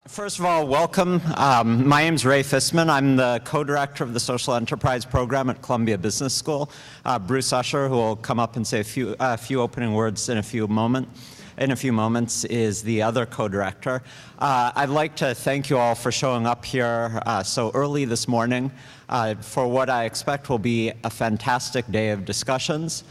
First of all, welcome. My name's Ray Fisman. I'm the co-director of the Social Enterprise Program at Columbia Business School. Bruce Usher, who will come up and say a few opening words in a few moments, is the other co-director. I'd like to thank you all for showing up here so early this morning for what I expect will be a fantastic day of discussions.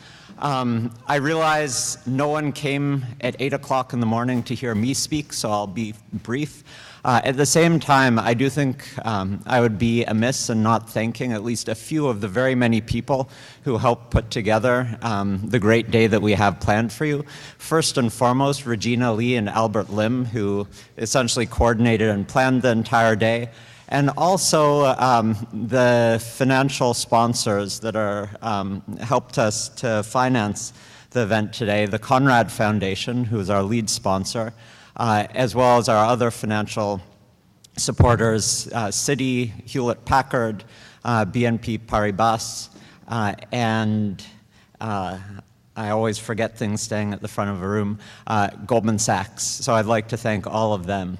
I realize no one came at 8 o'clock in the morning to hear me speak, so I'll be brief. At the same time, I do think I would be amiss in not thanking at least a few of the very many people who helped put together the great day that we have planned for you. First and foremost, Regina Lee and Albert Lim, who essentially coordinated and planned the entire day. And also the financial sponsors that are helped us to finance the event today, the Conrad Foundation, who is our lead sponsor, as well as our other financial supporters, Citi, Hewlett-Packard, BNP Paribas, and I always forget things staying at the front of a room, Goldman Sachs. So I'd like to thank all of them.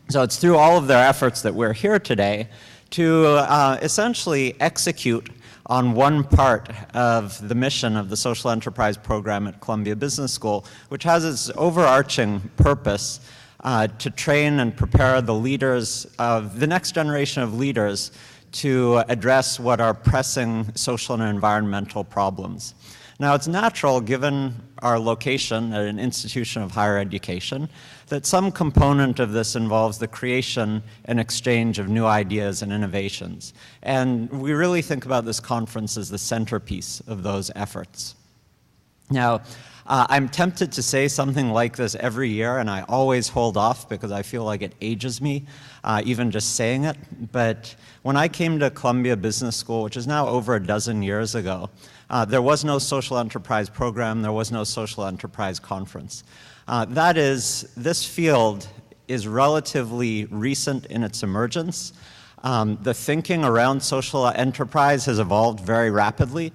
So it's through all of their efforts that we're here today to essentially execute on one part of the mission of the Social Enterprise Program at Columbia Business School, which has its overarching purpose to train and prepare the leaders of the next generation of leaders to address what are pressing social and environmental problems. Now, it's natural, given our location at an institution of higher education, that some component of this involves the creation and exchange of new ideas and innovations. And we really think about this conference as the centerpiece of those efforts. Now, I'm tempted to say something like this every year, and I always hold off because I feel like it ages me, even just saying it. But when I came to Columbia Business School, which is now over a dozen years ago, there was no social enterprise program, there was no social enterprise conference. That is, this field is relatively recent in its emergence. The thinking around social enterprise has evolved very rapidly.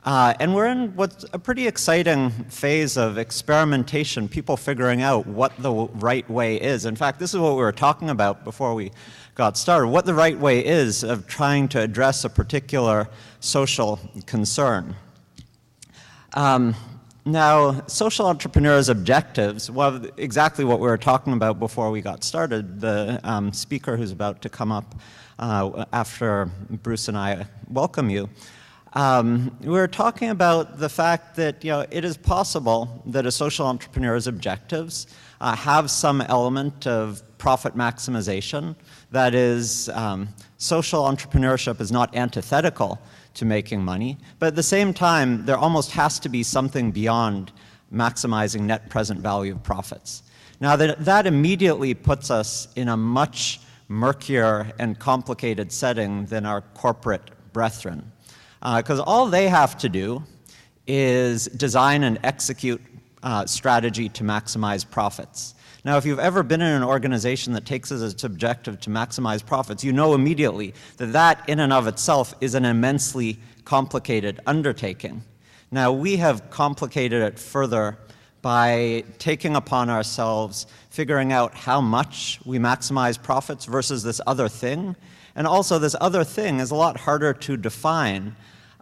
And we're in what's a pretty exciting phase of experimentation, people figuring out what the right way is. In fact, this is what we were talking about before we got started, what the right way is of trying to address a particular social concern. Now, social entrepreneurs' objectives, well, exactly what we were talking about before we got started. The speaker who's about to come up after Bruce and I welcome you, we were talking about the fact that it is possible that a social entrepreneur's objectives have some element of profit maximization. That is, social entrepreneurship is not antithetical to making money, but at the same time, there almost has to be something beyond maximizing net present value of profits. Now, that immediately puts us in a much murkier and complicated setting than our corporate brethren, because all they have to do is design and execute strategy to maximize profits. Now, if you've ever been in an organization that takes as its objective to maximize profits, you know immediately that that in and of itself is an immensely complicated undertaking. Now, we have complicated it further by taking upon ourselves figuring out how much we maximize profits versus this other thing. And also, this other thing is a lot harder to define,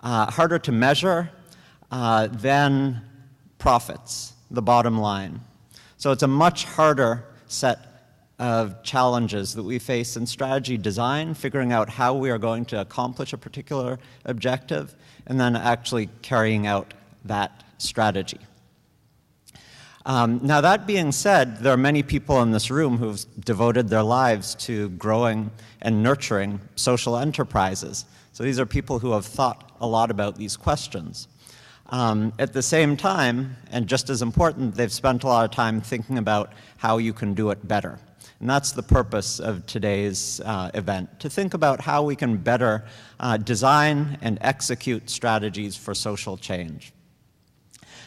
harder to measure than profits, the bottom line. So it's a much harder set of challenges that we face in strategy design, figuring out how we are going to accomplish a particular objective, and then actually carrying out that strategy. Now, that being said, there are many people in this room who've devoted their lives to growing and nurturing social enterprises. So these are people who have thought a lot about these questions. At the same time, and just as important, they've spent a lot of time thinking about how you can do it better. And that's the purpose of today's event, to think about how we can better design and execute strategies for social change.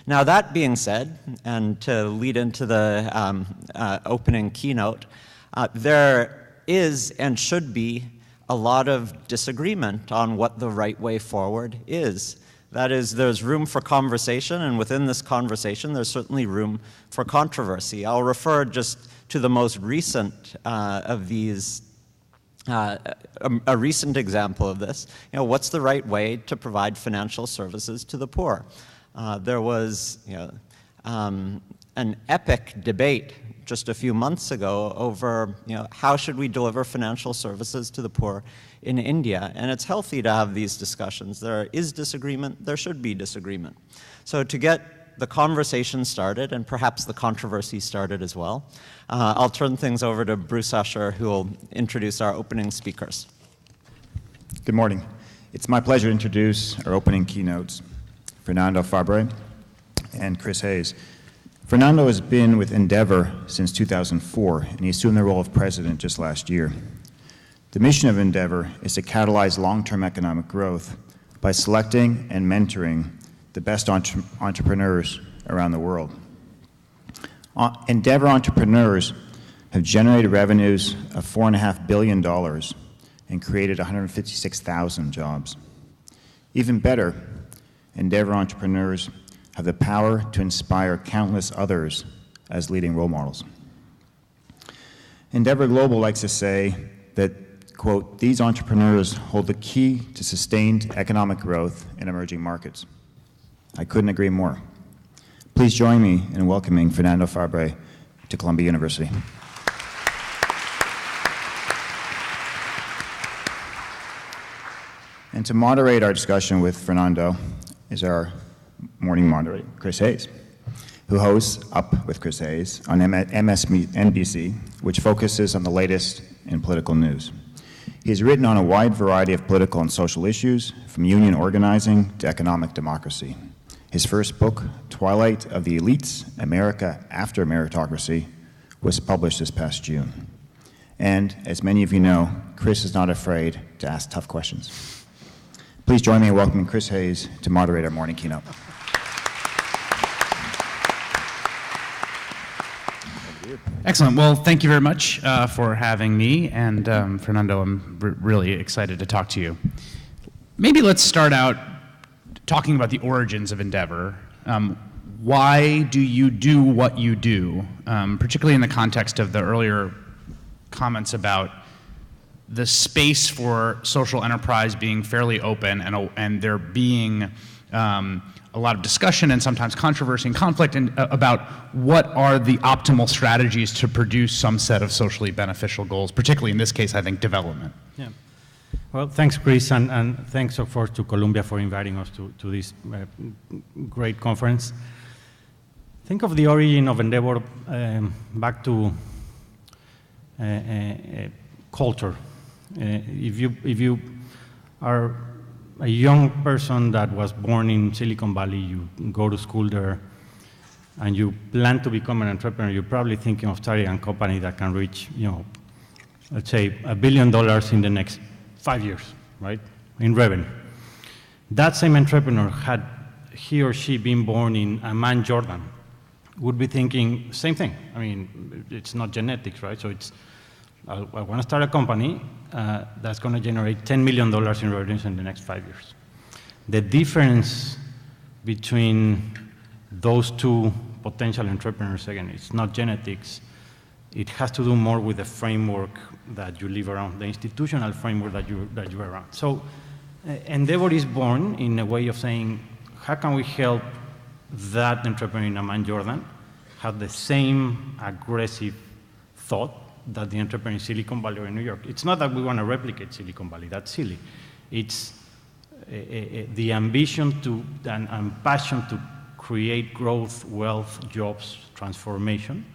Now, that being said, and to lead into the opening keynote, there is and should be a lot of disagreement on what the right way forward is. That is, there's room for conversation, and within this conversation, there's certainly room for controversy. I'll refer just to the most recent of these, a recent example of this. What's the right way to provide financial services to the poor? There was an epic debate just a few months ago over how should we deliver financial services to the poor in India, and it's healthy to have these discussions. There is disagreement, there should be disagreement. So to get the conversation started, and perhaps the controversy started as well, I'll turn things over to Bruce Usher, who will introduce our opening speakers. Good morning. It's my pleasure to introduce our opening keynotes, Fernando Fabre and Chris Hayes. Fernando has been with Endeavor since 2004, and he assumed the role of president just last year. The mission of Endeavor is to catalyze long-term economic growth by selecting and mentoring the best entrepreneurs around the world. Endeavor entrepreneurs have generated revenues of $4.5 billion and created 156,000 jobs. Even better, Endeavor entrepreneurs have the power to inspire countless others as leading role models. Endeavor Global likes to say that, quote, these entrepreneurs hold the key to sustained economic growth in emerging markets. I couldn't agree more. Please join me in welcoming Fernando Fabre to Columbia University. And to moderate our discussion with Fernando is our morning moderator, Chris Hayes, who hosts Up with Chris Hayes on MSNBC, which focuses on the latest in political news. He has written on a wide variety of political and social issues, from union organizing to economic democracy. His first book, Twilight of the Elites, America After Meritocracy, was published this past June. And as many of you know, Chris is not afraid to ask tough questions. Please join me in welcoming Chris Hayes to moderate our morning keynote. Excellent. Well, thank you very much for having me. And Fernando, I'm really excited to talk to you. Maybe let's start out talking about the origins of Endeavor. Why do you do what you do, particularly in the context of the earlier comments about the space for social enterprise being fairly open and there being a lot of discussion and sometimes controversy and conflict about what are the optimal strategies to produce some set of socially beneficial goals, particularly in this case, I think, development. Yeah. Well, thanks, Chris, and thanks, of course, to Columbia for inviting us to this great conference. Think of the origin of Endeavor back to culture. If you are a young person that was born in Silicon Valley, you go to school there, and you plan to become an entrepreneur, you're probably thinking of starting a company that can reach, let's say $1 billion in the next 5 years, right, in revenue. That same entrepreneur, had he or she been born in Amman, Jordan, would be thinking same thing. I mean, it's not genetics, right? So it's, I want to start a company that's going to generate $10 million in revenues in the next 5 years. The difference between those two potential entrepreneurs, again, it's not genetics. It has to do more with the framework that you live around, the institutional framework that you're around. So Endeavor is born in a way of saying, how can we help that entrepreneur in Amman, Jordan, have the same aggressive thought that the entrepreneur in Silicon Valley or in New York? It's not that we want to replicate Silicon Valley, that's silly. It's the ambition and passion to create growth, wealth, jobs, transformation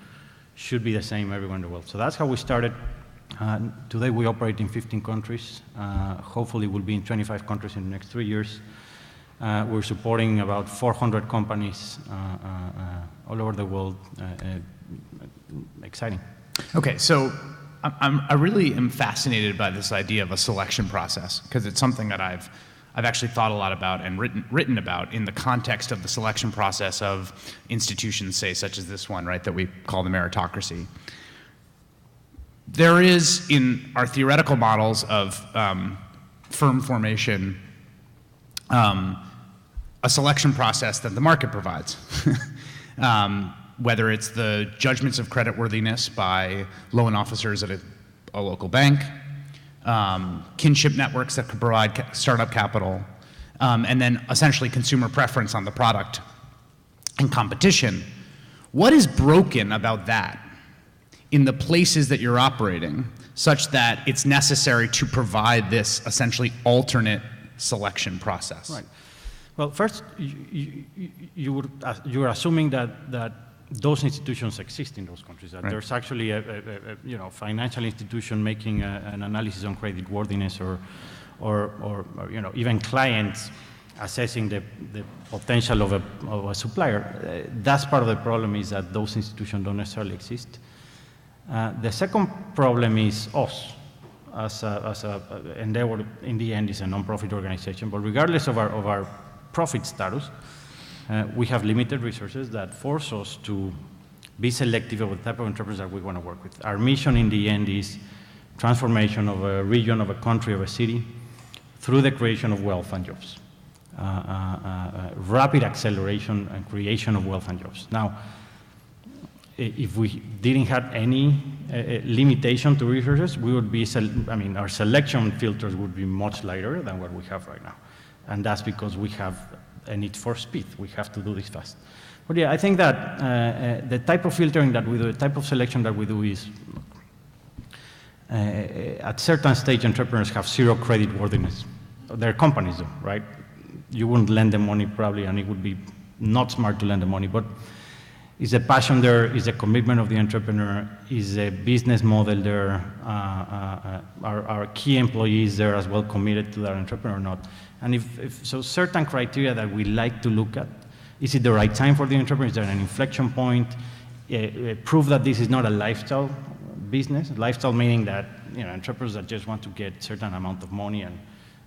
should be the same everywhere in the world. So that's how we started. Today we operate in 15 countries. Hopefully we'll be in 25 countries in the next 3 years. We're supporting about 400 companies all over the world. Exciting. Okay, so I really am fascinated by this idea of a selection process, because it's something that I've actually thought a lot about and written about in the context of the selection process of institutions, say, such as this one, right, that we call the meritocracy. There is, in our theoretical models of firm formation, a selection process that the market provides. Whether it's the judgments of creditworthiness by loan officers at a local bank, kinship networks that could provide startup capital, and then essentially consumer preference on the product and competition. What is broken about that in the places that you're operating such that it's necessary to provide this essentially alternate selection process? Right. Well, first, you're assuming that those institutions exist in those countries. That there's actually a financial institution making an analysis on creditworthiness, or even clients assessing the potential of a supplier. That's part of the problem, is that those institutions don't necessarily exist. The second problem is us, as a Endeavor, in the end, is a non-profit organization, but regardless of our profit status, we have limited resources that force us to be selective of the type of entrepreneurs that we want to work with. Our mission in the end is transformation of a region, of a country, of a city, through the creation of wealth and jobs. Rapid acceleration and creation of wealth and jobs. Now, if we didn't have any limitation to resources, we would be, our selection filters would be much lighter than what we have right now. And that's because we have a need for speed. We have to do this fast. But yeah, I think that the type of filtering that we do, the type of selection that we do is, at certain stage, entrepreneurs have zero credit worthiness. Their companies do, right? You wouldn't lend them money probably, and it would be not smart to lend them money, but is a passion there, is a commitment of the entrepreneur, is a business model there, our key employees there as well committed to that entrepreneur or not. And if so, certain criteria that we like to look at: is it the right time for the entrepreneur? Is there an inflection point? Prove that this is not a lifestyle business. Lifestyle meaning that entrepreneurs that just want to get a certain amount of money and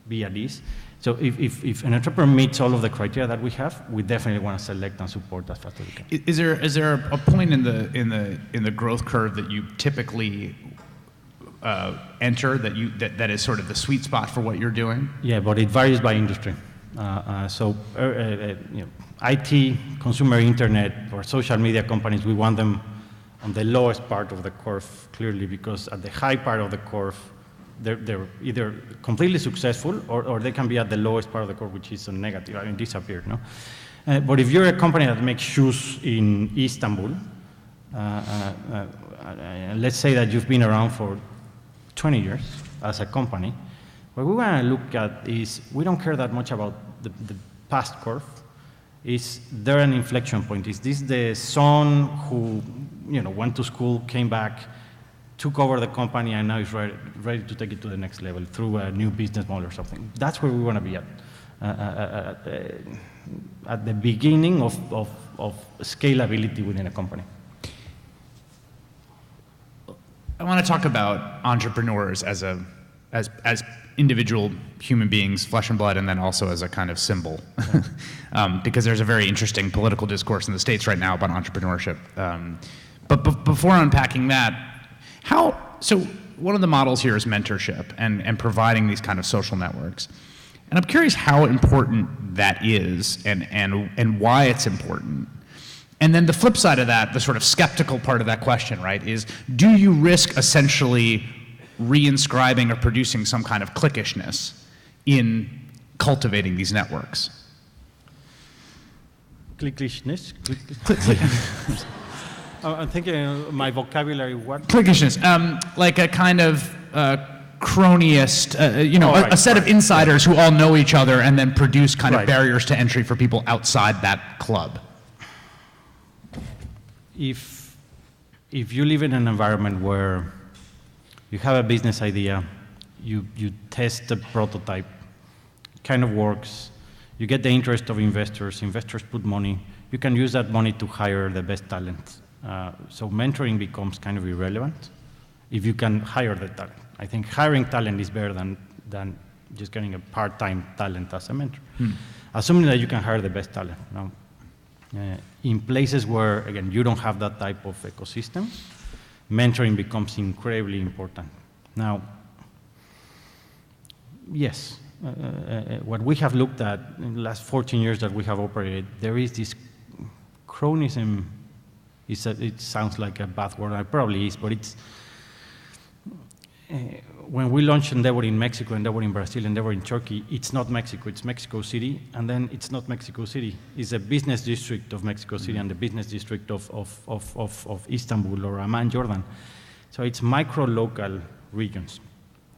be at ease. So if an entrepreneur meets all of the criteria that we have, we definitely want to select and support as fast as we can. Is there a point in the growth curve that you typically enter that is sort of the sweet spot for what you're doing? Yeah, but it varies by industry. IT, consumer internet, or social media companies, we want them on the lowest part of the curve, clearly, because at the high part of the curve, they're either completely successful or they can be at the lowest part of the curve, which is a negative, disappeared, no? But if you're a company that makes shoes in Istanbul, let's say that you've been around for 20 years as a company, what we want to look at is, we don't care that much about the past curve. Is there an inflection point? Is this the son who went to school, came back, took over the company, and now is ready to take it to the next level through a new business model or something? That's where we want to be at the beginning of scalability within a company. I want to talk about entrepreneurs as individual human beings, flesh and blood, and then also as a kind of symbol, because there's a very interesting political discourse in the States right now about entrepreneurship. But before unpacking that, so one of the models here is mentorship and providing these kind of social networks. And I'm curious how important that is and why it's important. And then the flip side of that, the sort of skeptical part of that question, right, is do you risk essentially reinscribing or producing some kind of cliquishness in cultivating these networks? Cliquishness? I'm thinking my vocabulary, what? Cliquishness, like a kind of cronyist, a set of insiders who all know each other and then produce kind of barriers to entry for people outside that club. If you live in an environment where you have a business idea, you test the prototype, it kind of works, you get the interest of investors put money, you can use that money to hire the best talent. So mentoring becomes kind of irrelevant if you can hire the talent. I think hiring talent is better than just getting a part-time talent as a mentor. Assuming that you can hire the best talent. Now, in places where, again, you don't have that type of ecosystem, mentoring becomes incredibly important. Now, yes, what we have looked at in the last 14 years that we have operated, there is this cronyism. It sounds like a bad word, it probably is, but it's, when we launched Endeavor in Mexico, Endeavor in Brazil, Endeavor in Turkey, it's not Mexico, it's Mexico City, and then it's not Mexico City. It's a business district of Mexico City and the business district of Istanbul or Amman, Jordan. So it's micro-local regions.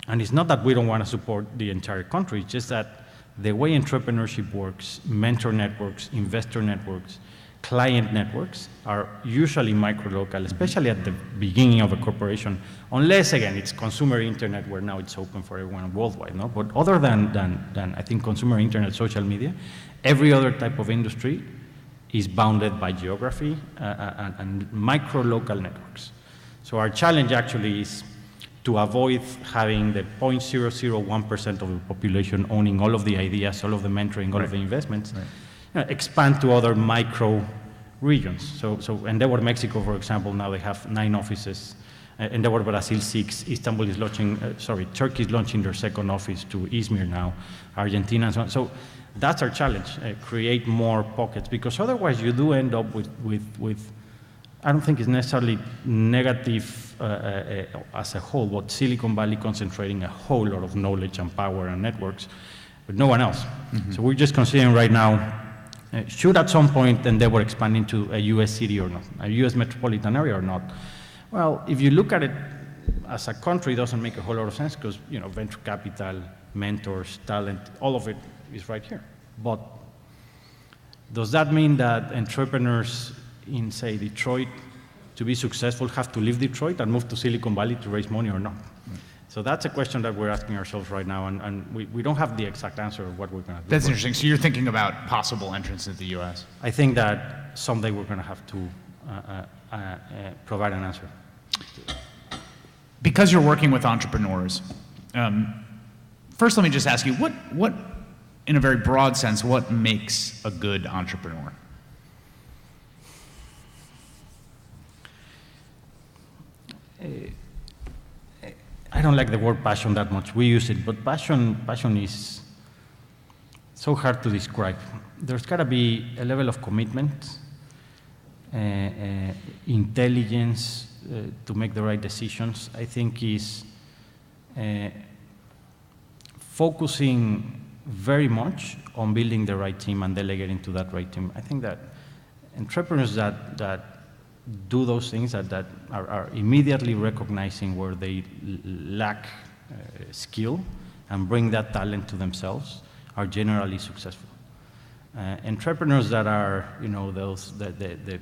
And it's not that we don't want to support the entire country, it's just that the way entrepreneurship works, mentor networks, investor networks, client networks are usually micro-local, especially at the beginning of a corporation, unless, again, it's consumer internet where now it's open for everyone worldwide, no? But other than I think consumer internet, social media, every other type of industry is bounded by geography and micro-local networks. So our challenge actually is to avoid having the 0.001% of the population owning all of the ideas, all of the mentoring, all of the investments, expand to other micro regions. So Endeavor Mexico, for example, now they have 9 offices. Endeavor Brazil 6. Istanbul is launching, Turkey is launching their second office to Izmir now, Argentina and so on. So that's our challenge, create more pockets, because otherwise you do end up with I don't think it's necessarily negative as a whole, but Silicon Valley concentrating a whole lot of knowledge and power and networks, but no one else. Mm-hmm. So we're just considering right now, should at some point Endeavor expand into a US city or not, a US metropolitan area or not? Well, if you look at it as a country, it doesn't make a whole lot of sense because, you know, venture capital, mentors, talent, all of it is right here. But does that mean that entrepreneurs in, say, Detroit, to be successful, have to leave Detroit and move to Silicon Valley to raise money or not? So that's a question that we're asking ourselves right now, and we don't have the exact answer of what we're going to do. That's interesting. So you're thinking about possible entrance into the U.S.? I think that someday we're going to have to provide an answer. Because you're working with entrepreneurs, first let me just ask you, what, in a very broad sense, what makes a good entrepreneur? I don't like the word passion that much. We use it, but passion is so hard to describe. There's got to be a level of commitment, intelligence to make the right decisions. I think is focusing very much on building the right team and delegating to that right team. I think that entrepreneurs that do those things, that are immediately recognizing where they lack skill and bring that talent to themselves are generally successful. Entrepreneurs that are, you know, those the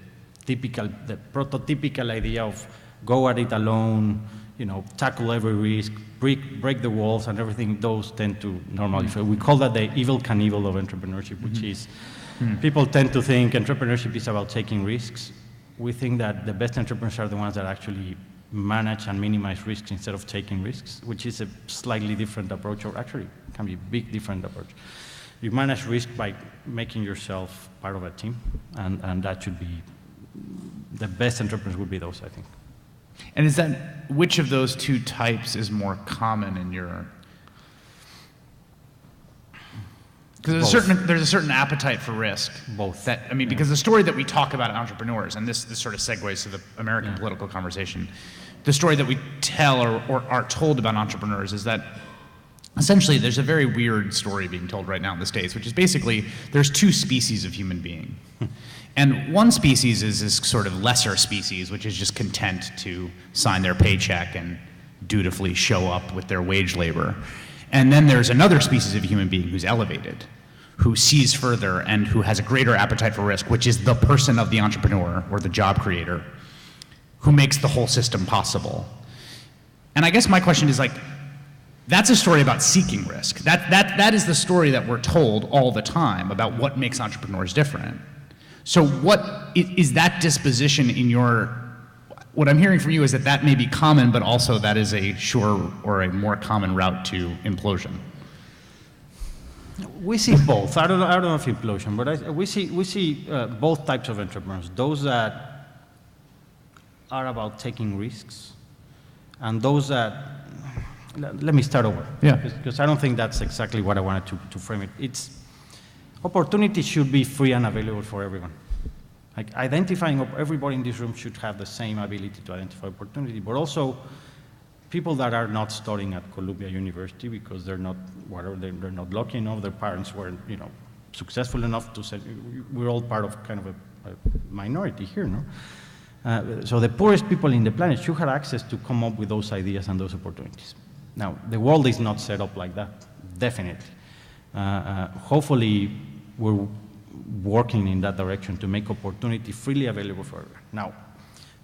prototypical idea of go at it alone, you know, tackle every risk, break the walls and everything, those tend to normally fail. We call that the evil Knievel of entrepreneurship, which is people tend to think entrepreneurship is about taking risks. We think that the best entrepreneurs are the ones that actually manage and minimize risks instead of taking risks, which is a slightly different approach, or actually can be a big different approach. You manage risk by making yourself part of a team, and that should be, the best entrepreneurs would be those, I think. And is that, which of those two types is more common in your? Because there's a certain appetite for risk. Both. That, I mean, because the story that we talk about entrepreneurs, and this sort of segues to the American political conversation, the story that we tell or are told about entrepreneurs is that essentially there's a very weird story being told right now in the States, which is basically there's two species of human being. And one species is this sort of lesser species, which is just content to sign their paycheck and dutifully show up with their wage labor. And then there's another species of human being who's elevated, who sees further and who has a greater appetite for risk, which is the person of the entrepreneur or the job creator who makes the whole system possible. And I guess my question is, like, that's a story about seeking risk. That is the story that we're told all the time about what makes entrepreneurs different. So what is that disposition in your, what I'm hearing from you is that may be common, but also that is a sure or a more common route to implosion. We see both. I don't know if implosion, but we see both types of entrepreneurs. Those that are about taking risks, and those that, let me start over. Yeah. Because I don't think that's exactly what I wanted to frame it. Opportunity should be free and available for everyone. Like identifying, everybody in this room should have the same ability to identify opportunity, but also people that are not studying at Columbia University because they're not, whatever, they're not lucky enough, their parents weren't, successful enough to say, we're all part of kind of a minority here, no? So the poorest people in the planet should have access to come up with those ideas and those opportunities. Now, the world is not set up like that, definitely. Hopefully, we're working in that direction to make opportunity freely available for everyone. Now,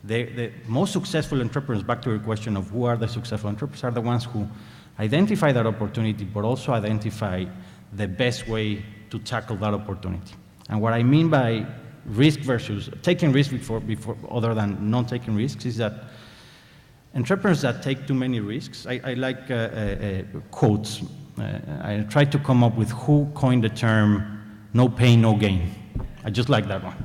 the most successful entrepreneurs, back to your question of who are the successful entrepreneurs, are the ones who identify that opportunity, but also identify the best way to tackle that opportunity. And what I mean by risk versus taking risk before other than not taking risks is that entrepreneurs that take too many risks, I like quotes. I tried to come up with who coined the term no pain, no gain. I just like that one.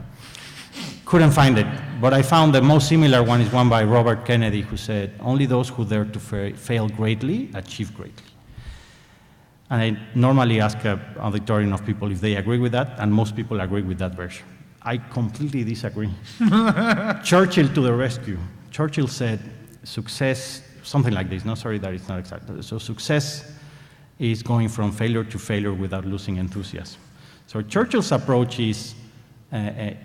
Couldn't find it, but I found the most similar one is one by Robert Kennedy, who said, only those who dare to fail greatly achieve greatly. And I normally ask an auditorium of people if they agree with that, and most people agree with that version. I completely disagree. Churchill to the rescue. Churchill said, success, something like this, no, sorry that it's not exact. So success is going from failure to failure without losing enthusiasm. So Churchill's approach is,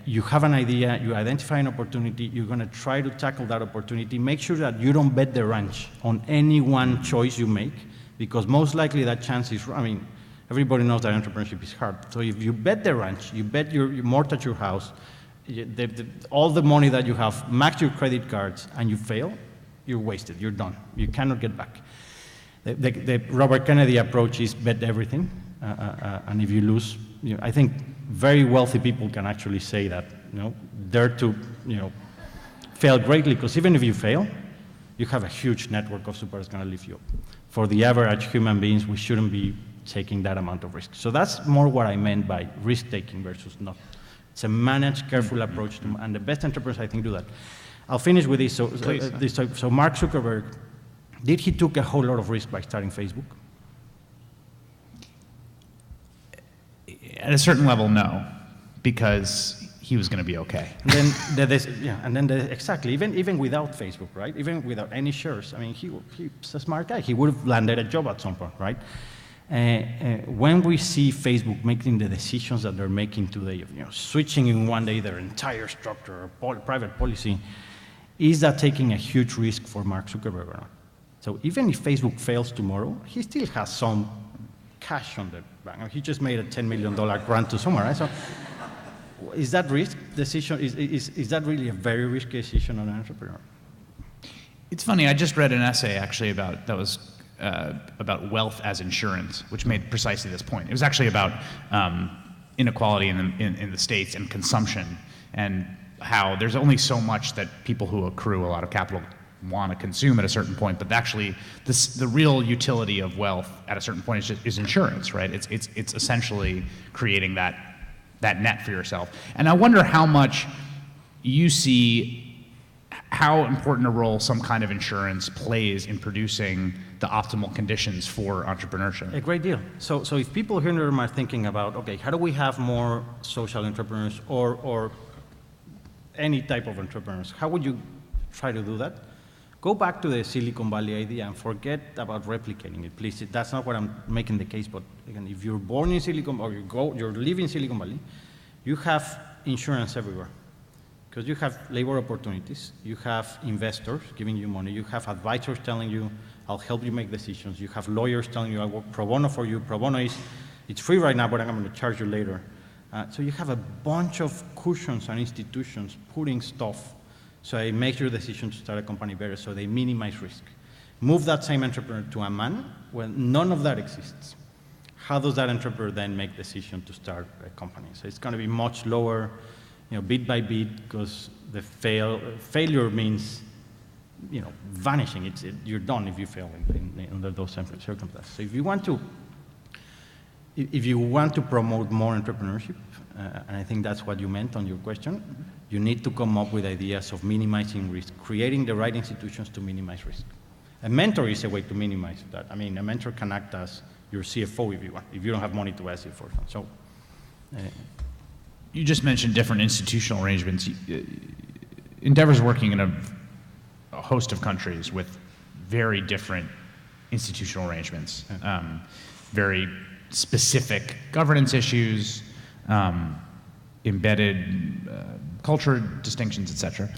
you have an idea, you identify an opportunity, you're going to try to tackle that opportunity. Make sure that you don't bet the ranch on any one choice you make, because most likely that chance is, everybody knows that entrepreneurship is hard. So if you bet the ranch, you bet your mortgage your house, all the money that you have, max your credit cards, and you fail, you're wasted, you're done. You cannot get back. The Robert Kennedy approach is bet everything, and if you lose, I think very wealthy people can actually say that, dare to, fail greatly, because even if you fail, you have a huge network of support that's going to lift you up. For the average human beings, we shouldn't be taking that amount of risk. So that's more what I meant by risk-taking versus not. It's a managed, careful approach, and the best entrepreneurs, I think, do that. I'll finish with this. So Mark Zuckerberg, did he took a whole lot of risk by starting Facebook? At a certain level, no, because he was going to be okay. And then, exactly, even without Facebook, right? Even without any shares, he's a smart guy. He would have landed a job at some point, right? When we see Facebook making the decisions that they're making today, switching in one day their entire structure or private policy, is that taking a huge risk for Mark Zuckerberg or not? So even if Facebook fails tomorrow, he still has some cash on the bank. He just made a $10 million grant to someone, right? So is that risk decision, is that really a very risky decision on an entrepreneur? It's funny, I just read an essay actually about wealth as insurance, which made precisely this point. It was actually about inequality in the States and consumption, and how there's only so much that people who accrue a lot of capital want to consume at a certain point, but actually the real utility of wealth at a certain point is insurance, right? It's essentially creating that net for yourself. And I wonder how much you see how important a role some kind of insurance plays in producing the optimal conditions for entrepreneurship. A great deal. So if people here in the room are thinking about, okay, how do we have more social entrepreneurs or any type of entrepreneurs, how would you try to do that? Go back to the Silicon Valley idea and forget about replicating it, please. That's not what I'm making the case, but again, if you're born in Silicon Valley, or you live in Silicon Valley, you have insurance everywhere. Because you have labor opportunities, you have investors giving you money, you have advisors telling you, I'll help you make decisions, you have lawyers telling you, I work pro bono for you. Pro bono it's free right now, but I'm going to charge you later. So you have a bunch of cushions and institutions putting stuff so they make your decision to start a company better, so they minimize risk. Move that same entrepreneur to a man, well, none of that exists. How does that entrepreneur then make the decision to start a company? So it's going to be much lower, bit by bit, because the failure means, vanishing. You're done if you fail under those circumstances. So if you want to promote more entrepreneurship, and I think that's what you meant on your question, you need to come up with ideas of minimizing risk, creating the right institutions to minimize risk. A mentor is a way to minimize that. I mean, a mentor can act as your CFO if you want, if you don't have money to ask you for something. So, you just mentioned different institutional arrangements. Endeavor's working in a host of countries with very different institutional arrangements, very specific governance issues, embedded culture distinctions, et cetera.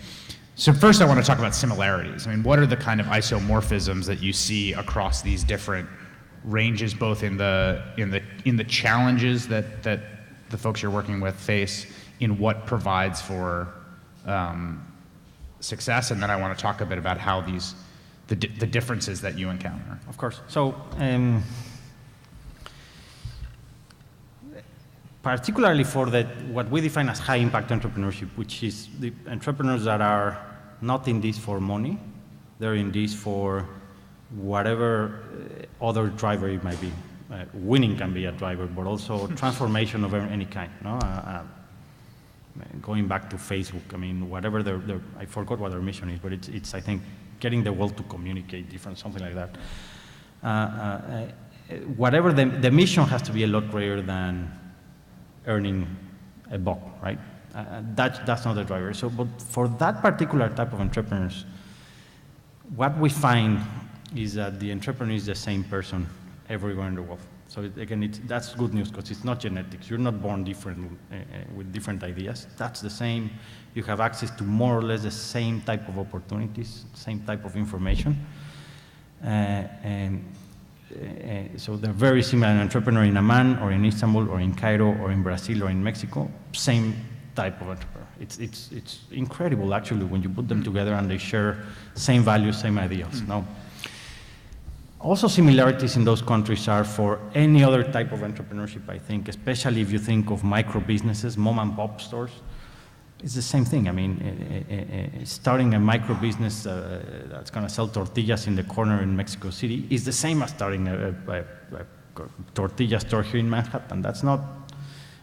So first I want to talk about similarities. I mean, what are the kind of isomorphisms that you see across these different ranges, both in the challenges that the folks you're working with face, in what provides for success, and then I want to talk a bit about how the differences that you encounter. of course. So, particularly for what we define as high impact entrepreneurship, which is the entrepreneurs that are not in this for money, they're in this for whatever other driver it might be. Winning can be a driver, but also transformation of any kind. No? Going back to Facebook, I mean, whatever I forgot what their mission is, but it's I think, getting the world to communicate different, something like that. Whatever the mission has to be a lot greater than earning a buck, right? That's not the driver. So, but for that particular type of entrepreneurs, what we find is that the entrepreneur is the same person everywhere in the world. So again, that's good news because it's not genetics. You're not born different with different ideas. That's the same. You have access to more or less the same type of opportunities, same type of information. So they're very similar. An entrepreneur in Amman or in Istanbul or in Cairo or in Brazil or in Mexico, same type of entrepreneur. It's incredible actually when you put them together and they share same values, same ideals. Now, also similarities in those countries are for any other type of entrepreneurship, I think, especially if you think of micro businesses, mom and pop stores. It's the same thing. I mean, starting a micro business that's going to sell tortillas in the corner in Mexico City is the same as starting a tortilla store here in Manhattan. That's not,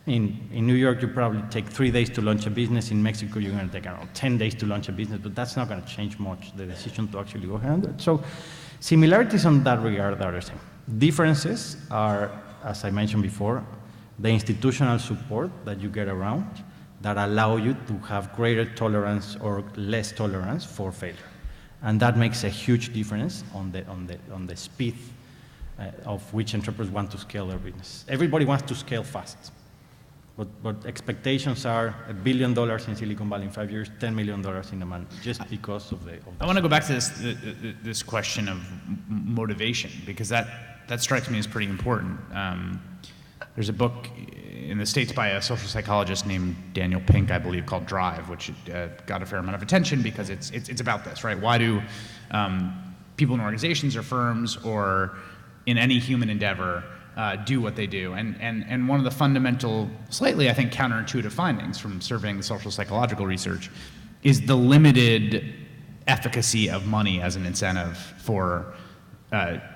in New York, you probably take 3 days to launch a business. In Mexico, you're going to take around 10 days to launch a business, but that's not going to change much, the decision to actually go ahead and do it. So similarities on that regard are the same. Differences are, as I mentioned before, the institutional support that you get around that allow you to have greater tolerance or less tolerance for failure. And that makes a huge difference on the speed of which entrepreneurs want to scale their business. Everybody wants to scale fast, but expectations are $1 billion in Silicon Valley in 5 years, $10 million in a month, just because of the. I want to go back to this question of motivation, because that strikes me as pretty important. There's a book in the States by a social psychologist named Daniel Pink, I believe, called Drive, which got a fair amount of attention because it's about this, right? Why do people in organizations or firms or in any human endeavor do what they do? And one of the fundamental, slightly, I think, counterintuitive findings from surveying the social psychological research is the limited efficacy of money as an incentive for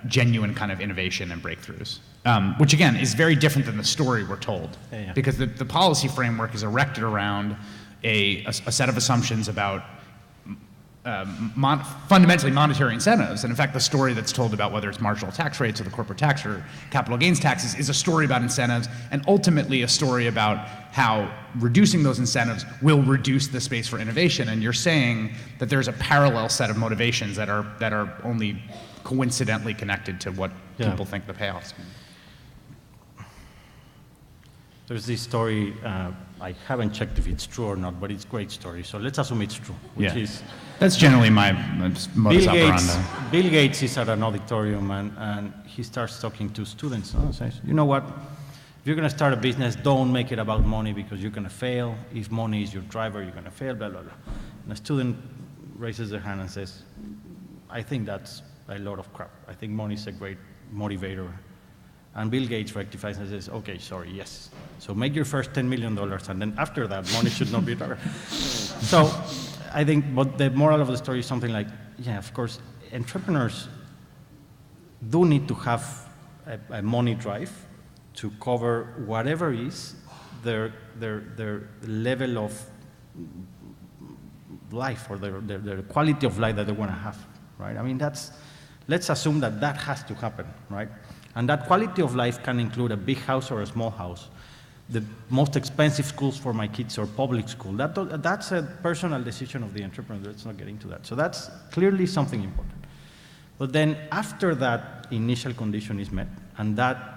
genuine kind of innovation and breakthroughs. Which again is very different than the story we're told, because the policy framework is erected around a set of assumptions about fundamentally monetary incentives. And in fact, the story that's told about whether it's marginal tax rates or the corporate tax or capital gains taxes is a story about incentives, and ultimately a story about how reducing those incentives will reduce the space for innovation. And you're saying that there's a parallel set of motivations that are only coincidentally connected to what people think the payoffs can be. There's this story, I haven't checked if it's true or not, but it's a great story. So let's assume it's true, which is... That's generally my modus operandi. Bill Gates is at an auditorium and he starts talking to students. And says, you know what, if you're going to start a business, don't make it about money because you're going to fail. If money is your driver, you're going to fail, blah, blah, blah. And a student raises their hand and says, I think that's a lot of crap. I think money is a great motivator. And Bill Gates rectifies and says, okay, sorry, yes. So make your first $10 million, and then after that, money should not be there. So I think, but the moral of the story is something like, yeah, of course, entrepreneurs do need to have a money drive to cover whatever is their level of life or their quality of life that they want to have, right? I mean, that's Let's assume that that has to happen, right? And that quality of life can include a big house or a small house, the most expensive schools for my kids or public school. That's a personal decision of the entrepreneur. Let's not get into that. So that's clearly something important. But then after that initial condition is met, and that,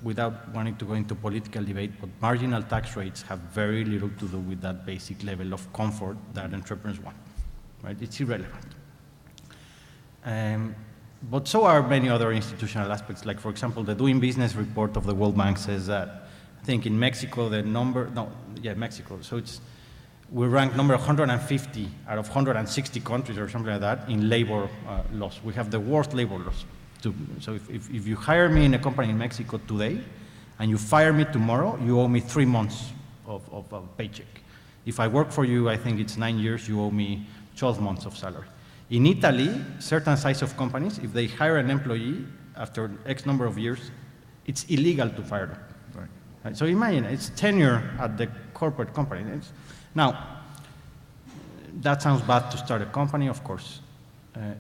without wanting to go into political debate, but marginal tax rates have very little to do with that basic level of comfort that entrepreneurs want, right? It's irrelevant. But so are many other institutional aspects. Like, for example, the Doing Business report of the World Bank says that, I think in Mexico, Mexico. So we rank number 150 out of 160 countries or something like that in labor laws. We have the worst labor laws. So if you hire me in a company in Mexico today, and you fire me tomorrow, you owe me 3 months of a paycheck. If I work for you, I think it's 9 years, you owe me 12 months of salary. In Italy, certain size of companies, if they hire an employee after X number of years, it's illegal to fire them. Right? So imagine, it's tenure at the corporate company. Now, that sounds bad to start a company, of course.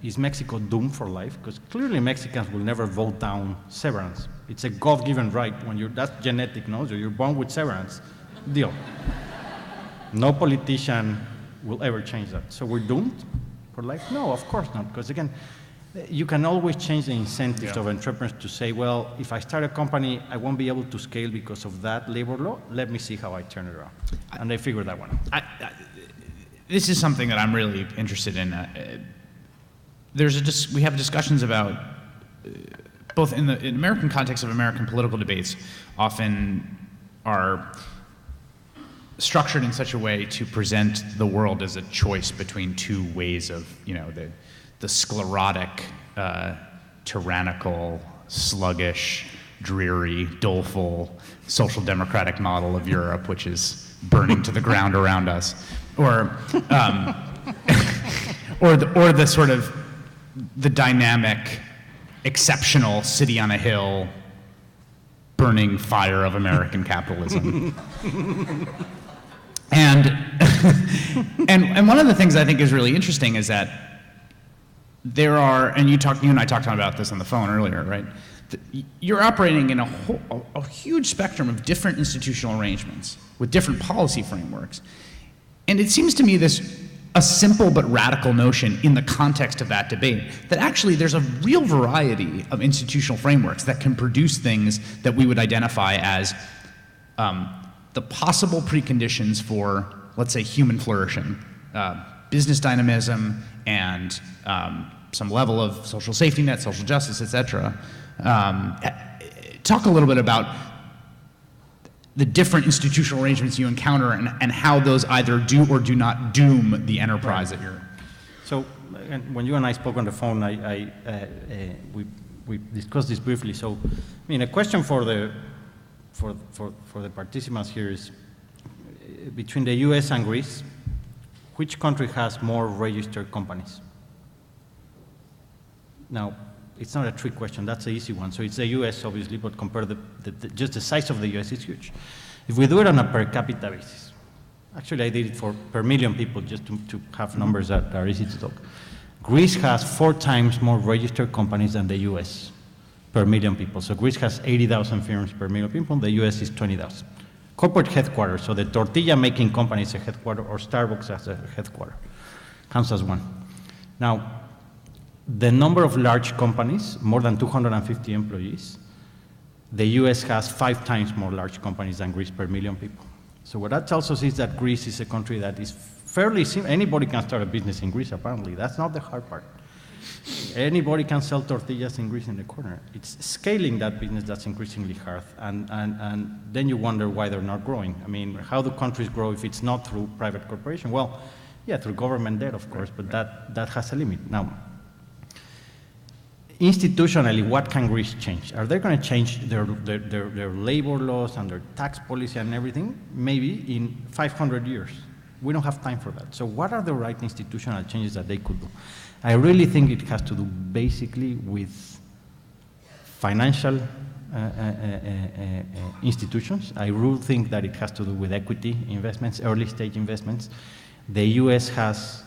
Is Mexico doomed for life? Because clearly Mexicans will never vote down severance. It's a God-given right. That's genetic, no? So you're born with severance. Deal. No politician will ever change that. So we're doomed for life? No, of course not. Because again, you can always change the incentives of entrepreneurs to say, well, if I start a company, I won't be able to scale because of that labor law. Let me see how I turn it around. And they figure that one out. This is something that I'm really interested in. We have discussions about, both in the American context of American political debates, often are structured in such a way to present the world as a choice between two ways of, the sclerotic, tyrannical, sluggish, dreary, doleful, social democratic model of Europe, which is burning to the ground around us, or the sort of the dynamic, exceptional city on a hill, burning fire of American capitalism. And one of the things I think is really interesting is that there are, and you and I talked about this on the phone earlier, right? You're operating in a huge spectrum of different institutional arrangements with different policy frameworks. And it seems to me a simple but radical notion in the context of that debate, that actually there's a real variety of institutional frameworks that can produce things that we would identify as the possible preconditions for, let's say, human flourishing, business dynamism, and some level of social safety net, social justice, et cetera. Talk a little bit about the different institutional arrangements you encounter and how those either do or do not doom the enterprise that you're. So when you and I spoke on the phone, we discussed this briefly. So, I mean, a question for the participants here is, between the US and Greece, which country has more registered companies? Now, it's not a trick question, that's an easy one. So it's the US, obviously, but compare just the size of the US is huge. If we do it on a per capita basis, actually I did it per million people just to have numbers that are easy to talk. Greece has 4 times more registered companies than the US per million people. So Greece has 80,000 firms per million people, the US is 20,000. Corporate headquarters, so the tortilla making company is a headquarter, or Starbucks as a headquarter, counts as one. Now, the number of large companies, more than 250 employees, the US has 5 times more large companies than Greece per million people. So what that tells us is that Greece is a country that is fairly simple. Anybody can start a business in Greece, apparently. That's not the hard part. Anybody can sell tortillas in Greece in the corner. It's scaling that business that's increasingly hard. And then you wonder why they're not growing. I mean, how do countries grow if it's not through private corporation? Well, yeah, through government debt, of course, but that has a limit. Now, institutionally, what can Greece change? Are they going to change their labor laws and their tax policy and everything? Maybe in 500 years. We don't have time for that. So what are the right institutional changes that they could do? I really think it has to do basically with financial institutions. I really think that it has to do with equity investments, early stage investments. The US has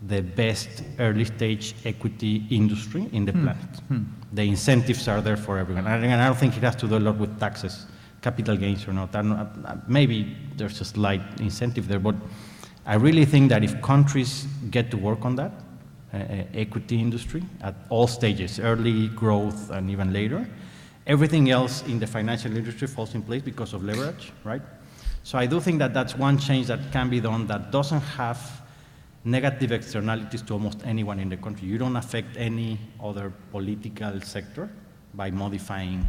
the best early stage equity industry in the planet. The incentives are there for everyone. And I don't think it has to do a lot with taxes, capital gains or not. Maybe there's a slight incentive there, but I really think that if countries get to work on that, equity industry at all stages, early growth and even later, everything else in the financial industry falls in place because of leverage, right? So I do think that that's one change that can be done that doesn't have negative externalities to almost anyone in the country. You don't affect any other political sector by modifying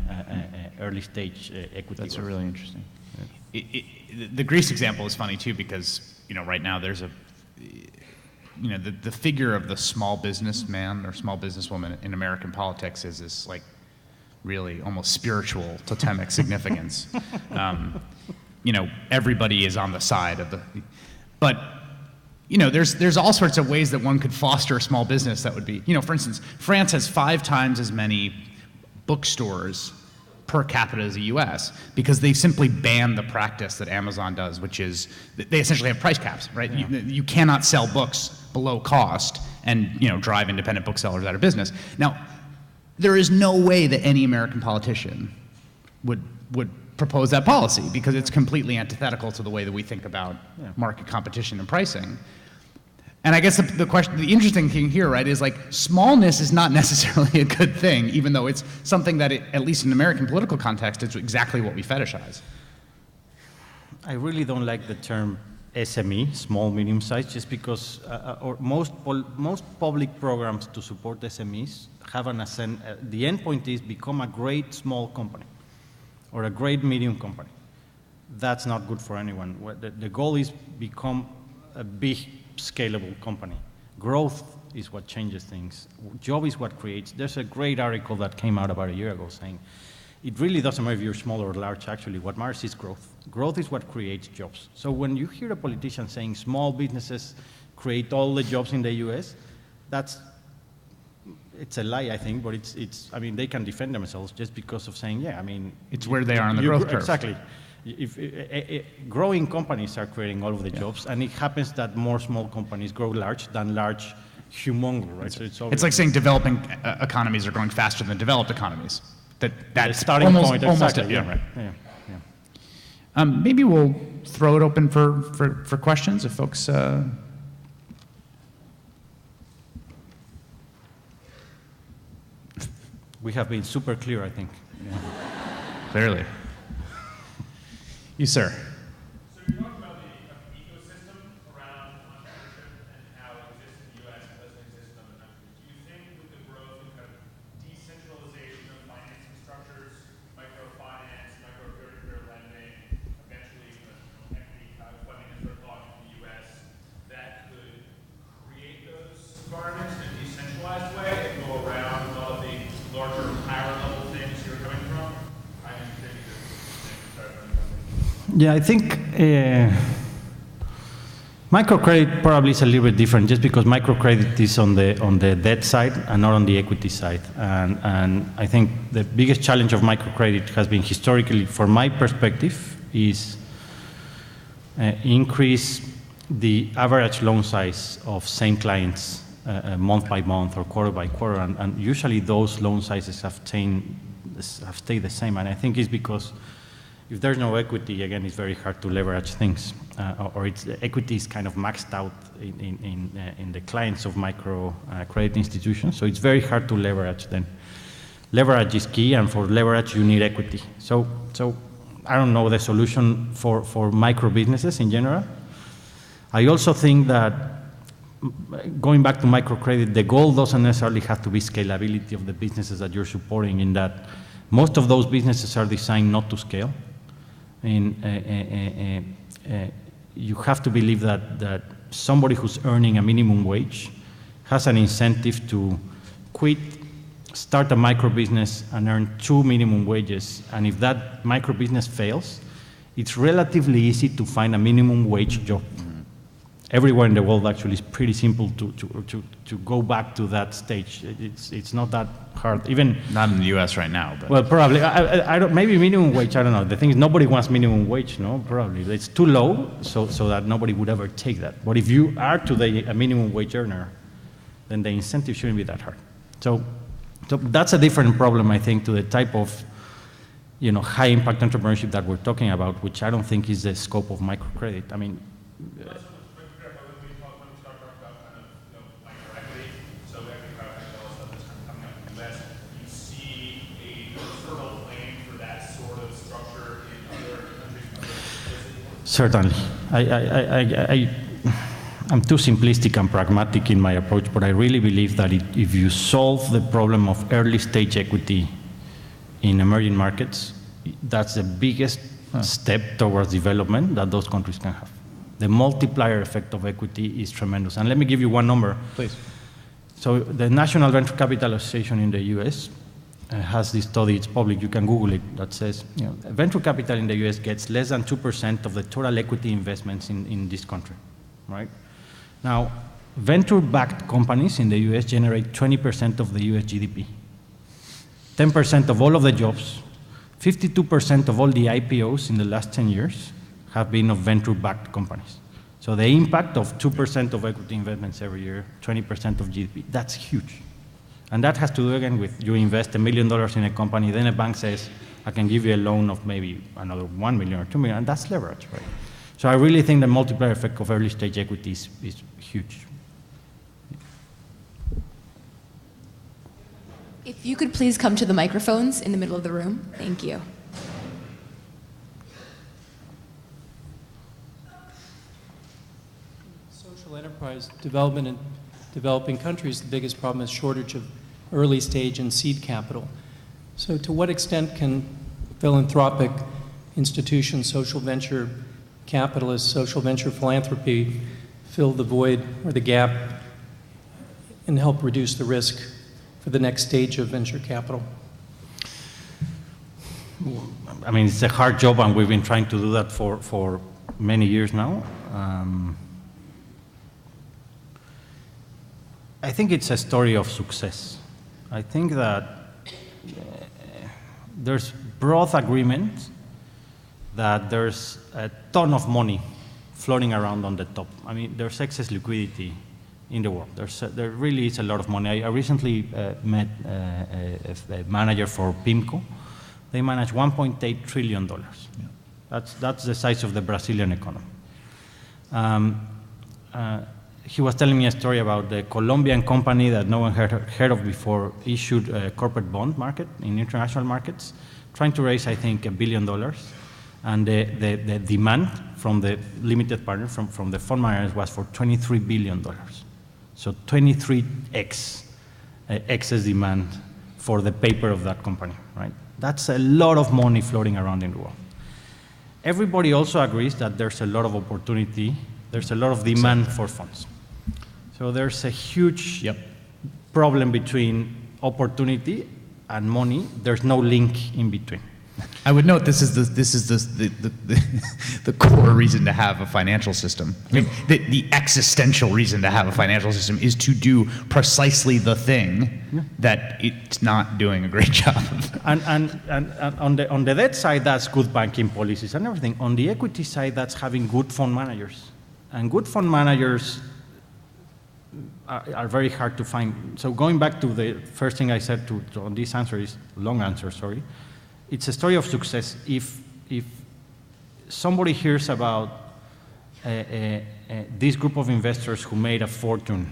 early stage equity. That's really interesting. The Greece example is funny too, because right now there's the figure of the small businessman or small businesswoman in American politics is this like really almost spiritual totemic significance. Everybody is on the side of the, but there's all sorts of ways that one could foster a small business that would be, for instance, France has 5 times as many bookstores per capita as the US because they simply banned the practice that Amazon does, which is they essentially have price caps, right? Yeah. You cannot sell books below cost and drive independent booksellers out of business. Now, there is no way that any American politician would propose that policy because it's completely antithetical to the way that we think about market competition and pricing. And I guess the interesting thing here, right, is like smallness is not necessarily a good thing, even though it's something that, at least in American political context, is exactly what we fetishize. I really don't like the term SME, small, medium size, just because most public programs to support SMEs have the end point is become a great small company or a great medium company. That's not good for anyone. The goal is become a big, scalable company. Growth is what changes things. Job is what creates. There's a great article that came out about a year ago saying it really doesn't matter if you're small or large, actually. What matters is growth. Growth is what creates jobs. So when you hear a politician saying small businesses create all the jobs in the US, it's a lie, I think, but I mean, they can defend themselves just because of saying, it's where they are on the growth curve. Exactly. Growing companies are creating all of the jobs, and it happens that more small companies grow large than large humongous, right? So it's like saying developing economies are growing faster than developed economies. That's starting almost, point, almost exactly. Right. Yeah. Maybe we'll throw it open for questions if folks. We have been super clear, I think. Yeah. Clearly. You, sir. So you talked about the ecosystem around entrepreneurship and how it exists in the U.S. and doesn't exist in other countries. Do you think with the growth and kind of decentralization of financing structures, microfinance, micro-peer-to-peer lending, eventually equity funding as we're talking in the U.S., that could create those environments in a decentralized way and go around a lot of the larger, higher-level things you're coming from? I'm interested in Yeah, I think microcredit probably is a little bit different, just because microcredit is on the debt side and not on the equity side. And I think the biggest challenge of microcredit has been historically, from my perspective, is increase the average loan size of same clients month by month or quarter by quarter, and usually those loan sizes have stayed the same. And I think it's because if there's no equity, again, it's very hard to leverage things, or equity is kind of maxed out in the clients of micro credit institutions, so it's very hard to leverage then. Leverage is key, and for leverage you need equity. So I don't know the solution for micro businesses in general. I also think that, going back to microcredit, the goal doesn't necessarily have to be scalability of the businesses that you're supporting, in that most of those businesses are designed not to scale. And you have to believe that somebody who's earning a minimum wage has an incentive to quit, start a micro business, and earn 2 minimum wages. And if that micro business fails, it's relatively easy to find a minimum wage job. everywhere in the world actually it's pretty simple to go back to that stage. It's not that hard. Even Not in the U.S. right now, but well, probably I don't. Maybe minimum wage. I don't know. The thing is, nobody wants minimum wage. No, probably it's too low, so that nobody would ever take that. But if you are today a minimum wage earner, then the incentive shouldn't be that hard. So that's a different problem, I think, to the type of high impact entrepreneurship that we're talking about, which I don't think is the scope of microcredit. I mean. Certainly. I'm too simplistic and pragmatic in my approach, but I really believe that if you solve the problem of early stage equity in emerging markets, that's the biggest step towards development that those countries can have. The multiplier effect of equity is tremendous. And let me give you one number. please. So the National Venture Capital Association in the US has this study, it's public, you can Google it, that says venture capital in the US gets less than 2% of the total equity investments in this country, right? Now, venture-backed companies in the US generate 20% of the US GDP, 10% of all of the jobs, 52% of all the IPOs in the last 10 years have been of venture-backed companies. So the impact of 2% of equity investments every year, 20% of GDP, that's huge. And that has to do again with you invest $1 million in a company, then a bank says, I can give you a loan of maybe another 1 million or 2 million, and that's leverage, right? So I really think the multiplier effect of early stage equity is huge. If you could please come to the microphones in the middle of the room. Thank you. Social enterprise development in developing countries, the biggest problem is shortage of early stage and seed capital. So to what extent can philanthropic institutions, social venture capitalists, social venture philanthropy fill the void or the gap and help reduce the risk for the next stage of venture capital? I mean, it's a hard job, and we've been trying to do that for many years now. I think it's a story of success. I think that there's broad agreement that there's a ton of money floating around on the top. I mean, there's excess liquidity in the world. There really is a lot of money. I recently met a manager for PIMCO. They manage $1.8 trillion. Yeah. That's the size of the Brazilian economy. He was telling me a story about the Colombian company that no one had heard of before issued a corporate bond market in international markets, trying to raise, I think, $1 billion. And the demand from the limited partner, from the fund managers, was for $23 billion. So 23x excess demand for the paper of that company, right? That's a lot of money floating around in the world. Everybody also agrees that there's a lot of opportunity, there's a lot of demand for funds. So there's a huge problem between opportunity and money. There's no link in between. I would note this is the core reason to have a financial system. I mean, the existential reason to have a financial system is to do precisely the thing that it's not doing a great job of. And on the debt side, that's good banking policies and everything. On the equity side, that's having good fund managers. And good fund managers are very hard to find. So going back to the first thing I said on this answer is, long answer, sorry. It's a story of success. If somebody hears about this group of investors who made a fortune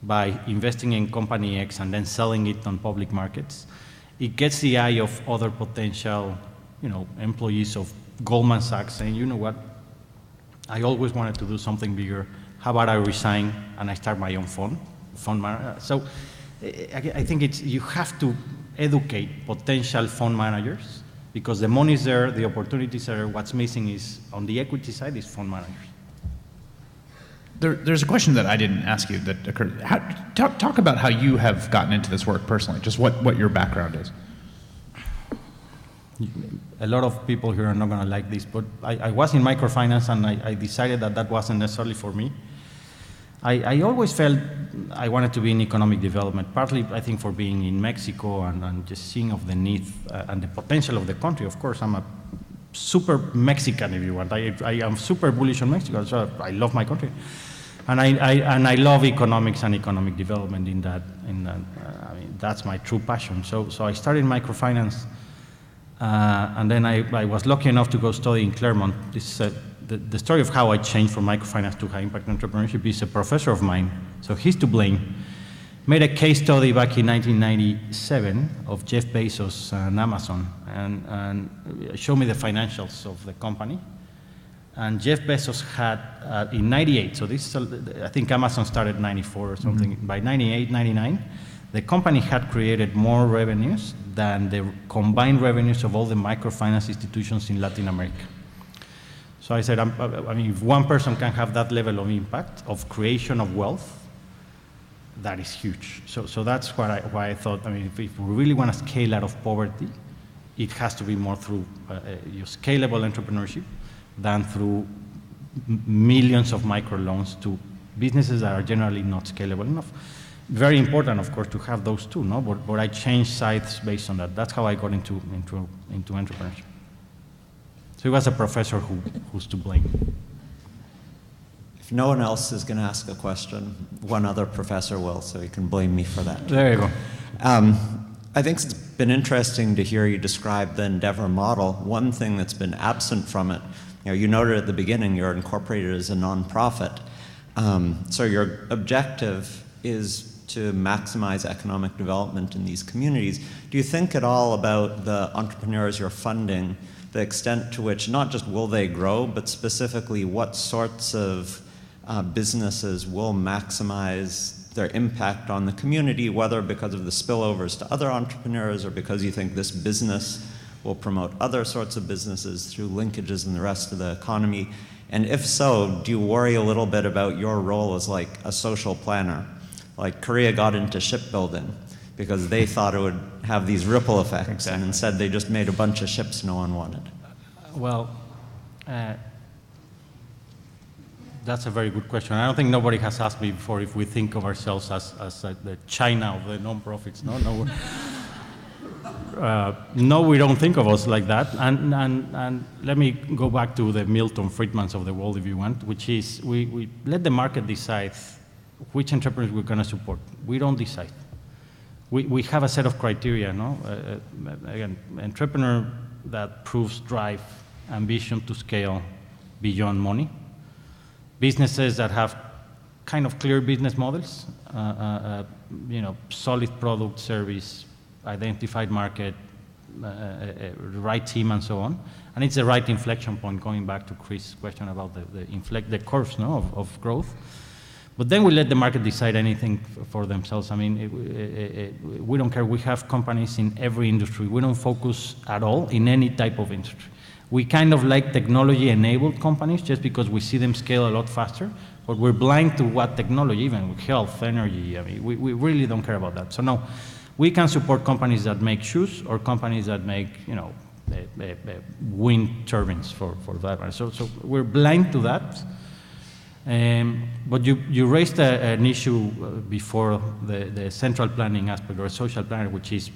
by investing in company X and then selling it on public markets, it gets the eye of other potential, employees of Goldman Sachs saying, you know what, I always wanted to do something bigger. How about I resign and I start my own fund manager? So I think you have to educate potential fund managers because the money is there, the opportunities are there. What's missing is, on the equity side, is fund managers. There's a question that I didn't ask you that occurred. Talk about how you have gotten into this work personally, just what your background is. A lot of people here are not going to like this, but I was in microfinance and I decided that wasn't necessarily for me. I always felt I wanted to be in economic development, partly I think for being in Mexico and just seeing of the need and the potential of the country. Of course, I'm a super Mexican, if you want. I am super bullish on Mexico, so I love my country. And I love economics and economic development in that I mean, that's my true passion. So I started microfinance, and then I was lucky enough to go study in Claremont. This the story of how I changed from microfinance to high impact entrepreneurship is a professor of mine, so he's to blame, made a case study back in 1997 of Jeff Bezos and Amazon, and showed me the financials of the company. And Jeff Bezos had, in 98, so this is, I think Amazon started in 94 or something, by 98, 99, the company had created more revenues than the combined revenues of all the microfinance institutions in Latin America. So I said, I mean, if one person can have that level of impact, of creation of wealth, that is huge. So that's why I thought, I mean, if we really want to scale out of poverty, it has to be more through your scalable entrepreneurship than through millions of microloans to businesses that are generally not scalable enough. Very important, of course, to have those two, no? But I changed sides based on that. That's how I got into entrepreneurship. So it was a professor who's to blame. If no one else is going to ask a question, one other professor will, so you can blame me for that. There you go. I think it's been interesting to hear you describe the Endeavor model. One thing that's been absent from it, you noted at the beginning you're incorporated as a nonprofit. So your objective is to maximize economic development in these communities. Do you think at all about the entrepreneurs you're funding, the extent to which not just will they grow, but specifically what sorts of businesses will maximize their impact on the community, whether because of the spillovers to other entrepreneurs or because you think this business will promote other sorts of businesses through linkages in the rest of the economy? And if so, do you worry a little bit about your role as like a social planner? Like Korea got into shipbuilding because they thought it would have these ripple effects, exactly. And instead they just made a bunch of ships no one wanted. Well, that's a very good question. I don't think nobody has asked me before if we think of ourselves as the China of the non-profits. No, no, we don't think of us like that. And let me go back to the Milton Friedmans of the world, if you want, which is we let the market decide which entrepreneurs we're going to support. We don't decide. We have a set of criteria, no? Again, entrepreneur that proves drive, ambition to scale beyond money. Businesses that have kind of clear business models, solid product, service, identified market, right team, and so on. And it's the right inflection point, going back to Chris' question about the curves, no, of growth. But then we let the market decide anything for themselves. I mean, we don't care. We have companies in every industry. We don't focus at all in any type of industry. We kind of like technology-enabled companies just because we see them scale a lot faster, but we're blind to what technology, even with health, energy, I mean, we really don't care about that. So no, we can support companies that make shoes or companies that make, wind turbines for that. So we're blind to that. But you raised an issue before, the central planning aspect or social planning, which is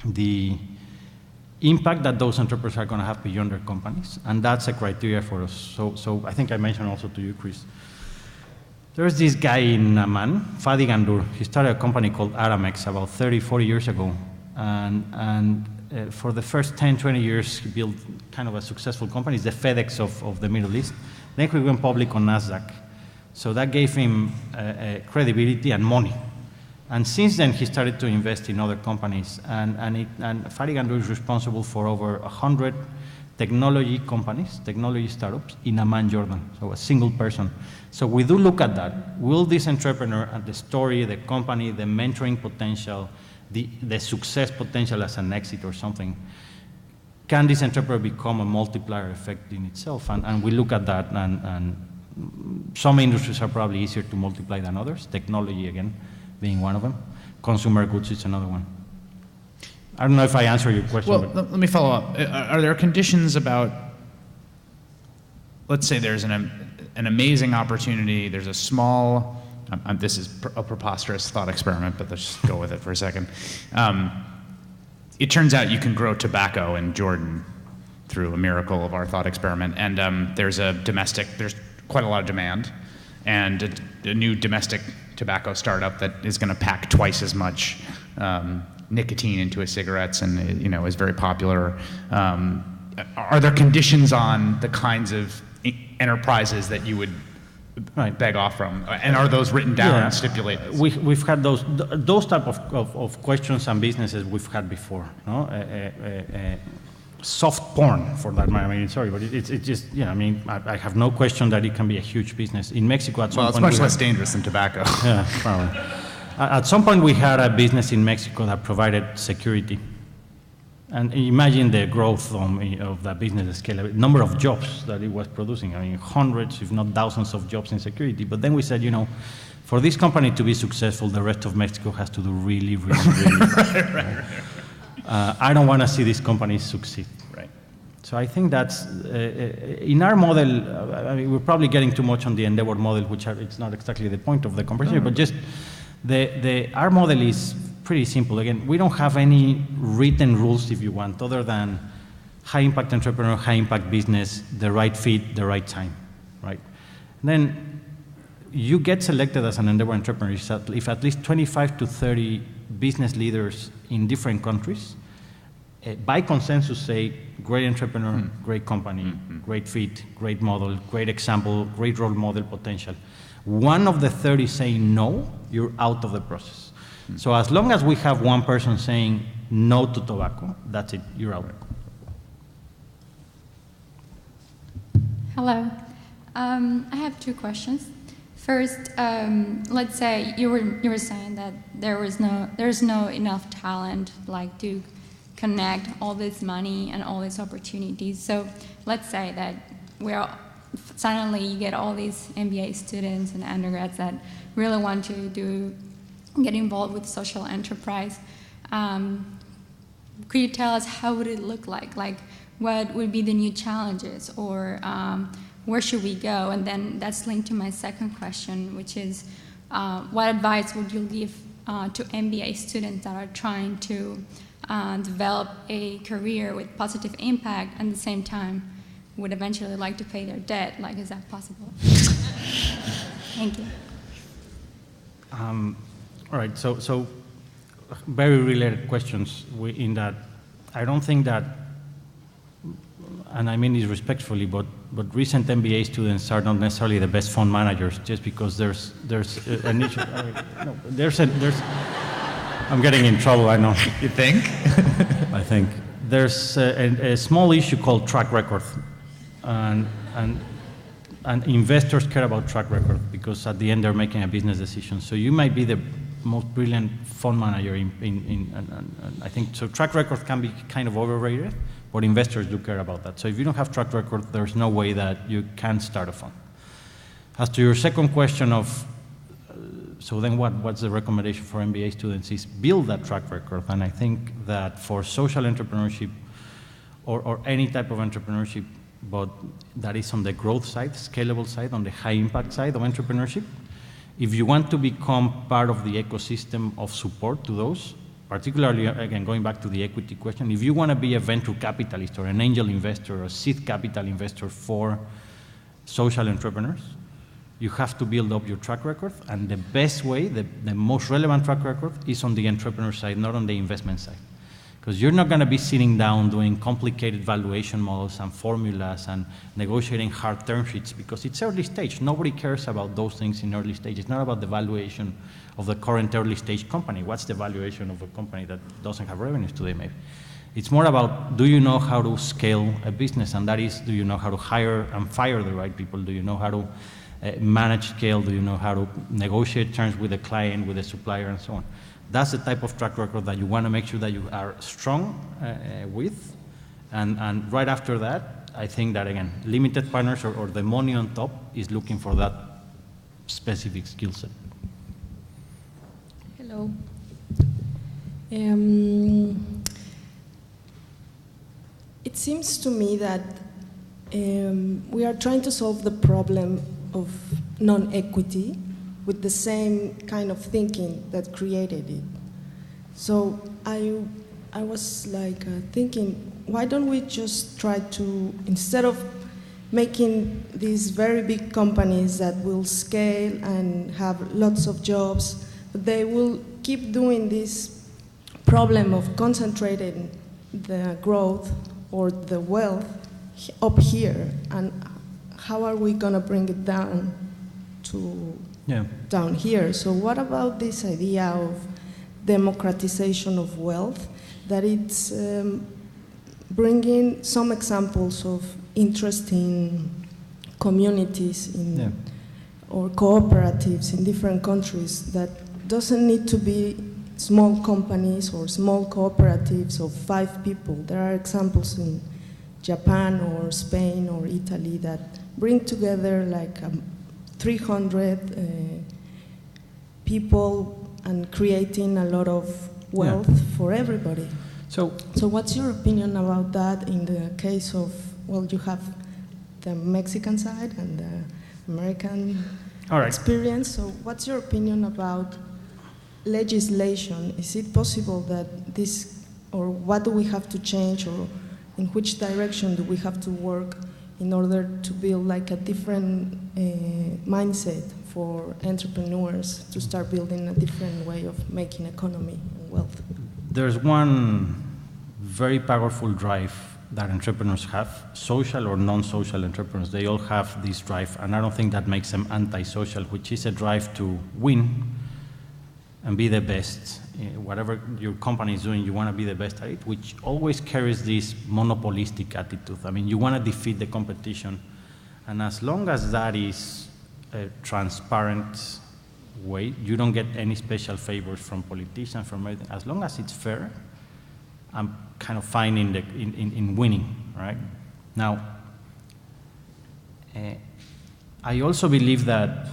the impact that those entrepreneurs are going to have beyond their companies, and that's a criteria for us. So I think I mentioned also to you, Chris, there's this guy in Amman, Fadi Gandour. He started a company called Aramex about 30, 40 years ago, and for the first 10, 20 years, he built kind of a successful company. It's the FedEx of the Middle East. Then he went public on NASDAQ. So that gave him credibility and money. And since then, he started to invest in other companies. And Fadi Gandour is responsible for over 100 technology companies, technology startups in Amman, Jordan. So a single person. So we do look at that. Will this entrepreneur and the story, the company, the mentoring potential, the success potential as an exit or something, can this entrepreneur become a multiplier effect in itself? And we look at that, and some industries are probably easier to multiply than others, technology again being one of them. Consumer goods is another one. I don't know if I answered your question. Well, let me follow up. Are there conditions about, let's say there's an amazing opportunity, there's a small this is a preposterous thought experiment, but let's just go with it for a second. It turns out you can grow tobacco in Jordan through a miracle of our thought experiment, and there's quite a lot of demand, and a new domestic tobacco startup that is going to pack twice as much nicotine into his cigarettes, and is very popular. Are there conditions on the kinds of enterprises that you would beg off from, and are those written down and stipulated? We've had those type of questions and businesses we've had before. No? Soft porn, for that matter. I mean, sorry, but it's just, I have no question that it can be a huge business. In Mexico, at some point... Well, it's much less dangerous than tobacco. Yeah, probably. At some point, we had a business in Mexico that provided security. And imagine the growth of that business scale, number of jobs that it was producing. I mean, hundreds, if not thousands of jobs in security. But then we said, for this company to be successful, the rest of Mexico has to do really, really, really well. Right. I don't want to see these companies succeed. Right. So I think that's, in our model, I mean, we're probably getting too much on the Endeavor model, which it's not exactly the point of the conversation, but just our model is pretty simple. Again, we don't have any written rules, if you want, other than high-impact entrepreneur, high-impact business, the right fit, the right time, right? And then you get selected as an Endeavor entrepreneur if at least 25 to 30 business leaders in different countries, by consensus, say, great entrepreneur, great company, great fit, great model, great example, great role model potential. One of the 30 saying no, you're out of the process. So as long as we have one person saying no to tobacco, that's it, you're out. Hello. I have two questions. First, let's say you were saying that there's no enough talent to connect all this money and all these opportunities. So let's say that suddenly you get all these MBA students and undergrads that really want to get involved with social enterprise. Could you tell us how would it look like? Like, what would be the new challenges, or where should we go? And then that's linked to my second question, which is, what advice would you give to MBA students that are trying to develop a career with positive impact and at the same time would eventually like to pay their debt? Is that possible? Thank you. All right, so very related questions in that I don't think that, and I mean this respectfully, but recent MBA students are not necessarily the best fund managers just because there's an issue. I'm getting in trouble, I know. You think? I think. There's a small issue called track record. And investors care about track record because at the end they're making a business decision. So you might be the most brilliant fund manager I think, so track record can be kind of overrated, but investors do care about that. So if you don't have track record, there's no way that you can start a fund. As to your second question of, so then what's the recommendation for MBA students is build that track record. And I think that for social entrepreneurship or any type of entrepreneurship, but that is on the growth side, scalable side, on the high impact side of entrepreneurship. If you want to become part of the ecosystem of support to those, particularly, again, going back to the equity question, if you want to be a venture capitalist or an angel investor or a seed capital investor for social entrepreneurs, you have to build up your track record. And the best way, the most relevant track record is on the entrepreneur side, not on the investment side. Because you're not going to be sitting down doing complicated valuation models and formulas and negotiating hard term sheets because it's early stage. Nobody cares about those things in early stage. It's not about the valuation of the current early stage company. What's the valuation of a company that doesn't have revenues today, maybe? It's more about, do you know how to scale a business? And that is, do you know how to hire and fire the right people? Do you know how to manage scale? Do you know how to negotiate terms with the client, with the supplier, and so on? That's the type of track record that you want to make sure that you are strong with. And right after that, I think that, again, limited partners or the money on top is looking for that specific skill set. Hello. It seems to me that we are trying to solve the problem of non-equity with the same kind of thinking that created it. So I was like thinking, why don't we just try to, instead of making these very big companies that will scale and have lots of jobs, they will keep doing this problem of concentrating the growth or the wealth up here, and how are we going to bring it down to down here? So what about this idea of democratization of wealth, that it's bringing some examples of interesting communities in, or cooperatives in different countries that doesn't need to be small companies or small cooperatives of 5 people. There are examples in Japan or Spain or Italy that bring together like 300 people and creating a lot of wealth for everybody. So what's your opinion about that in the case of, well, you have the Mexican side and the American experience. So what's your opinion about legislation? Is it possible that this, or what do we have to change, or in which direction do we have to work in order to build like a different mindset for entrepreneurs to start building a different way of making economy and wealth? There's one very powerful drive that entrepreneurs have, social or non-social entrepreneurs. They all have this drive, and I don't think that makes them antisocial, which is a drive to win and be the best. Whatever your company is doing, you want to be the best at it, which always carries this monopolistic attitude. I mean, you want to defeat the competition, and as long as that is a transparent way, you don't get any special favors from politicians, from everything. As long as it's fair, I'm kind of fine in winning, right? Now, I also believe that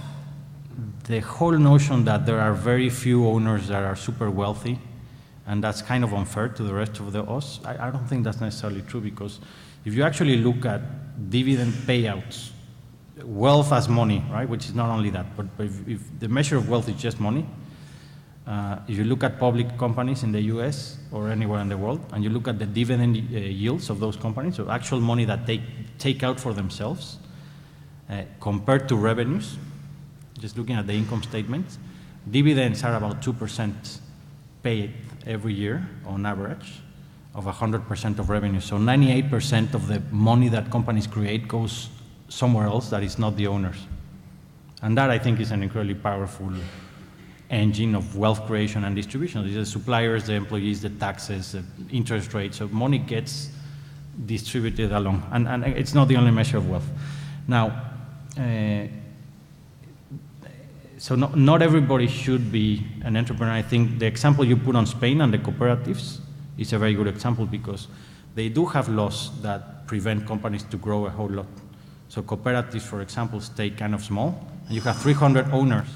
the whole notion that there are very few owners that are super wealthy, and that's kind of unfair to the rest of us, I don't think that's necessarily true, because if you actually look at dividend payouts, wealth as money, right, which is not only that, but if the measure of wealth is just money, if you look at public companies in the US or anywhere in the world, and you look at the dividend yields of those companies, so actual money that they take out for themselves, compared to revenues, just looking at the income statements, dividends are about 2% paid every year on average of 100% of revenue. So 98% of the money that companies create goes somewhere else that is not the owners. And that, I think, is an incredibly powerful engine of wealth creation and distribution. These are the suppliers, the employees, the taxes, the interest rates. So money gets distributed along. And it's not the only measure of wealth. Now, so not everybody should be an entrepreneur. I think the example you put on Spain and the cooperatives is a very good example, because they do have laws that prevent companies to grow a whole lot. So cooperatives, for example, stay kind of small, and you have 300 owners.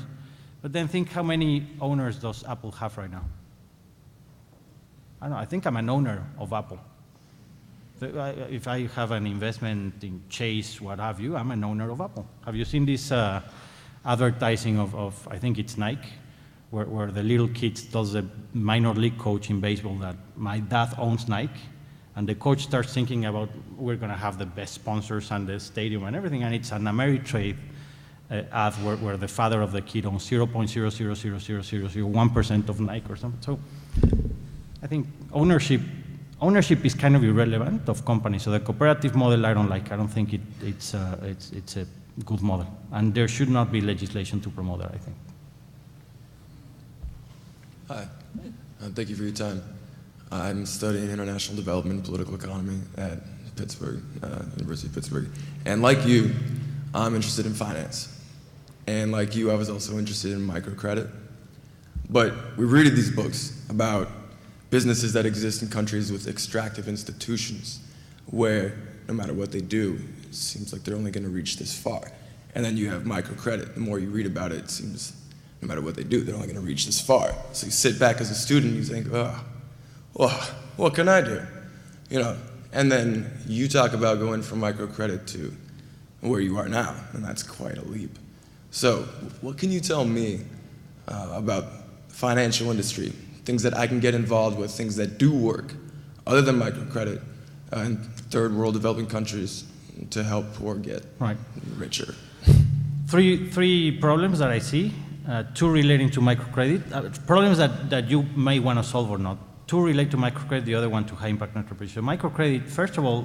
But then think how many owners does Apple have right now? I don't know, I think I'm an owner of Apple. If I have an investment in Chase, what have you, I'm an owner of Apple. Have you seen this advertising of, I think it's Nike, where the little kid tells the minor league coach in baseball that my dad owns Nike, and the coach starts thinking about, we're going to have the best sponsors and the stadium and everything, and it's an Ameritrade ad where the father of the kid owns 0.0000001% of Nike or something. So I think ownership is kind of irrelevant of companies. So the cooperative model I don't like. I don't think it's a good model, and there should not be legislation to promote that, I think. Hi, thank you for your time. I'm studying international development and political economy at Pittsburgh, University of Pittsburgh. And like you, I'm interested in finance. And like you, I was also interested in microcredit. But we read these books about businesses that exist in countries with extractive institutions where no matter what they do, it seems like they're only going to reach this far. And then you have microcredit. The more you read about it, it seems no matter what they do, they're only going to reach this far. So you sit back as a student and you think, oh, well, what can I do? You know, and then you talk about going from microcredit to where you are now, and that's quite a leap. So, what can you tell me about financial industry, things that I can get involved with, things that do work, other than microcredit, in third world developing countries to help poor get richer? Three problems that I see, two relating to microcredit, problems that you may want to solve or not. Two relate to microcredit, the other one to high impact entrepreneurship. Microcredit, first of all,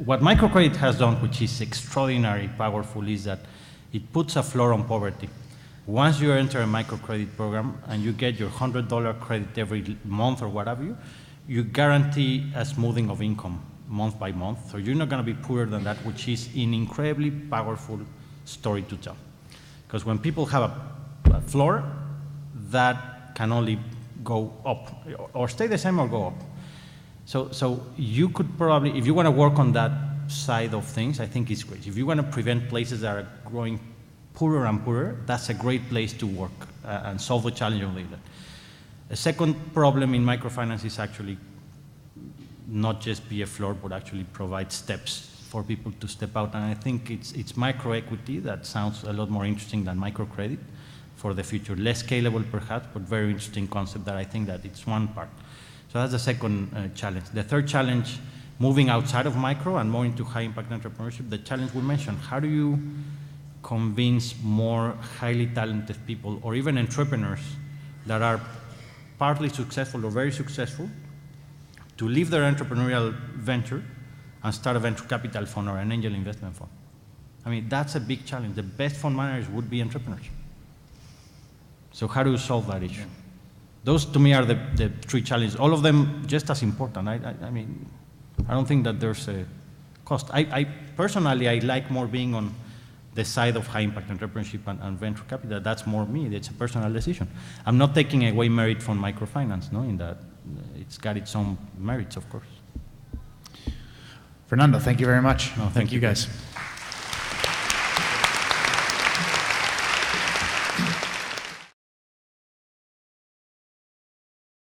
what microcredit has done, which is extraordinarily powerful, is that it puts a floor on poverty. Once you enter a microcredit program and you get your $100 credit every month or whatever, you guarantee a smoothing of income month by month. So you're not going to be poorer than that, which is an incredibly powerful story to tell. Because when people have a floor, that can only go up, or stay the same or go up. So you could probably, if you want to work on that side of things, I think it's great. If you want to prevent places that are growing poorer and poorer, that's a great place to work and solve the challenge of that. A second problem in microfinance is actually not just be a floor, but actually provide steps for people to step out. And I think it's microequity that sounds a lot more interesting than microcredit for the future. Less scalable perhaps, but very interesting concept that I think that it's one part. So that's the second challenge. The third challenge, moving outside of micro and more into high impact entrepreneurship, the challenge we mentioned, how do you convince more highly talented people or even entrepreneurs that are partly successful or very successful to leave their entrepreneurial venture and start a venture capital fund or an angel investment fund? I mean, that's a big challenge. The best fund managers would be entrepreneurs. So how do you solve that issue? Those, to me, are the three challenges. All of them just as important. I mean, I don't think that there's a cost. Personally, I like more being on the side of high-impact entrepreneurship and venture capital. That's more me. It's a personal decision. I'm not taking away merit from microfinance, no, in that it's got its own merits, of course. Fernando, thank you very much. No, thank you guys.